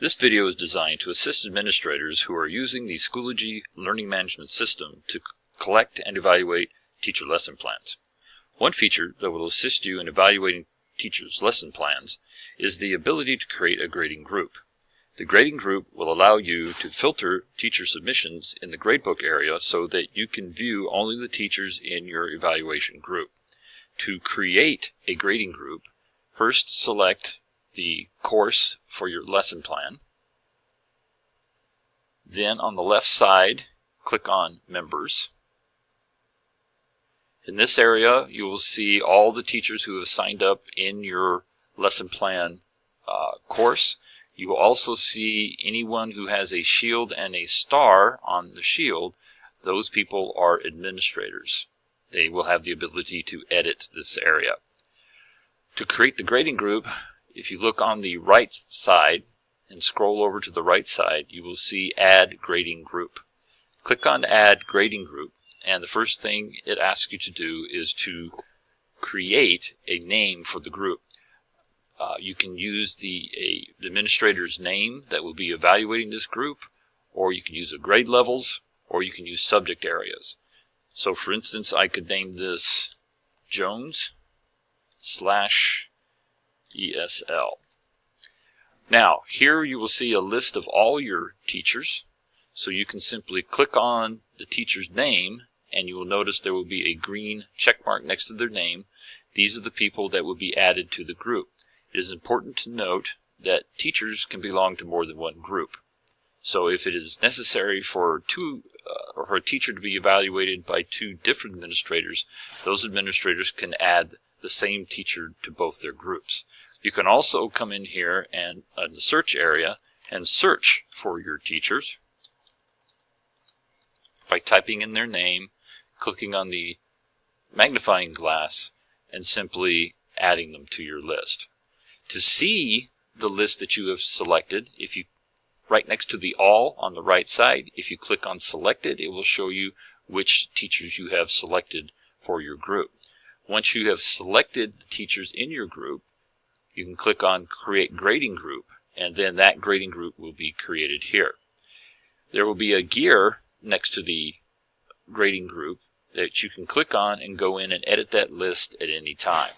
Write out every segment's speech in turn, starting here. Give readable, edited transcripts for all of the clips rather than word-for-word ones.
This video is designed to assist administrators who are using the Schoology Learning Management System to collect and evaluate teacher lesson plans. One feature that will assist you in evaluating teachers' lesson plans is the ability to create a grading group. The grading group will allow you to filter teacher submissions in the Gradebook area so that you can view only the teachers in your evaluation group. To create a grading group, first select the course for your lesson plan. Then on the left side, click on Members. In this area, you will see all the teachers who have signed up in your lesson plan course. You will also see anyone who has a shield and a star on the shield. Those people are administrators. They will have the ability to edit this area. To create the grading group, if you look on the right side and scroll over to the right side, you will see Add Grading Group. Click on Add Grading Group, and the first thing it asks you to do is to create a name for the group. You can use the administrator's name that will be evaluating this group, or you can use grade levels, or you can use subject areas. So for instance, I could name this Jones/ESL. Now, here you will see a list of all your teachers, so you can simply click on the teacher's name and you will notice there will be a green check mark next to their name. These are the people that will be added to the group. It is important to note that teachers can belong to more than one group. So if it is necessary for a teacher to be evaluated by two different administrators, those administrators can add the same teacher to both their groups. You can also come in here and in the search area and search for your teachers by typing in their name, clicking on the magnifying glass, and simply adding them to your list. To see the list that you have selected, if you right next to the All on the right side, if you click on Selected, it will show you which teachers you have selected for your group. Once you have selected the teachers in your group, you can click on Create Grading Group, and then that grading group will be created here. There will be a gear next to the grading group that you can click on and go in and edit that list at any time.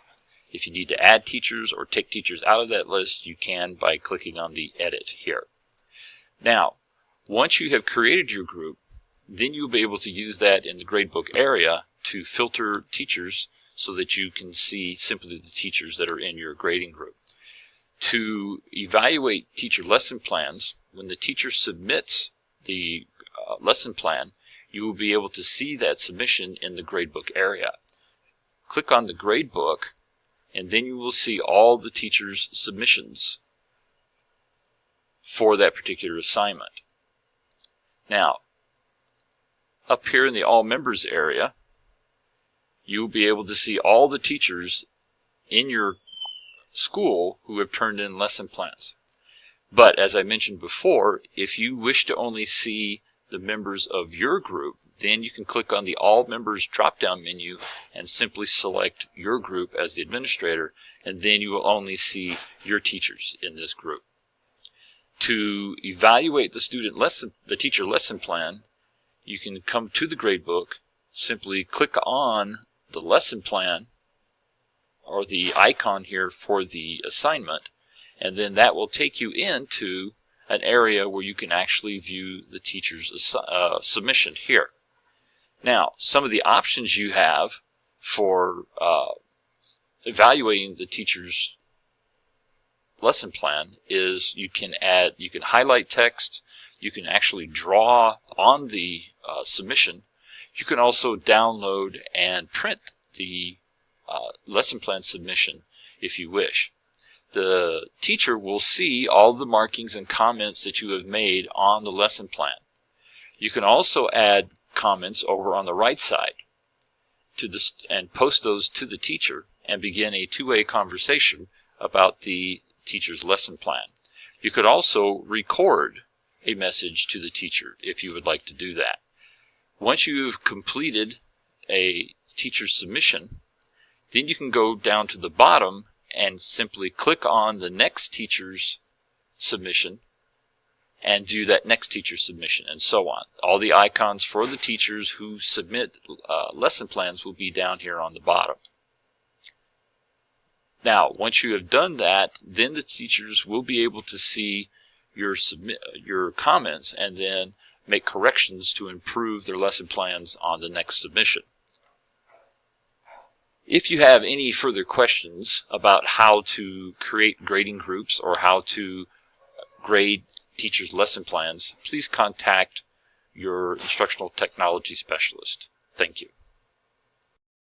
If you need to add teachers or take teachers out of that list, you can by clicking on the Edit here. Now, once you have created your group, then you'll be able to use that in the Gradebook area to filter teachers so that you can see simply the teachers that are in your grading group. To evaluate teacher lesson plans, when the teacher submits the lesson plan, you will be able to see that submission in the Gradebook area. Click on the Gradebook, and then you will see all the teachers' submissions for that particular assignment. Now, up here in the All Members area, you will be able to see all the teachers in your school who have turned in lesson plans. But as I mentioned before, if you wish to only see the members of your group, then you can click on the All Members drop-down menu and simply select your group as the administrator, and then you will only see your teachers in this group. To evaluate the teacher lesson plan, you can come to the Gradebook, simply click on the lesson plan or the icon here for the assignment, and then that will take you into an area where you can actually view the teacher's submission here. Now, some of the options you have for evaluating the teacher's lesson plan is you can highlight text, you can actually draw on the submission. You can also download and print the lesson plan submission if you wish. The teacher will see all the markings and comments that you have made on the lesson plan. You can also add comments over on the right side and post those to the teacher and begin a two-way conversation about the teacher's lesson plan. You could also record a message to the teacher if you would like to do that. Once you've completed a teacher's submission, then you can go down to the bottom and simply click on the next teacher's submission and do that next teacher submission, and so on. All the icons for the teachers who submit lesson plans will be down here on the bottom. Now, once you have done that, then the teachers will be able to see your comments and then make corrections to improve their lesson plans on the next submission. If you have any further questions about how to create grading groups or how to grade teachers' lesson plans, please contact your instructional technology specialist. Thank you.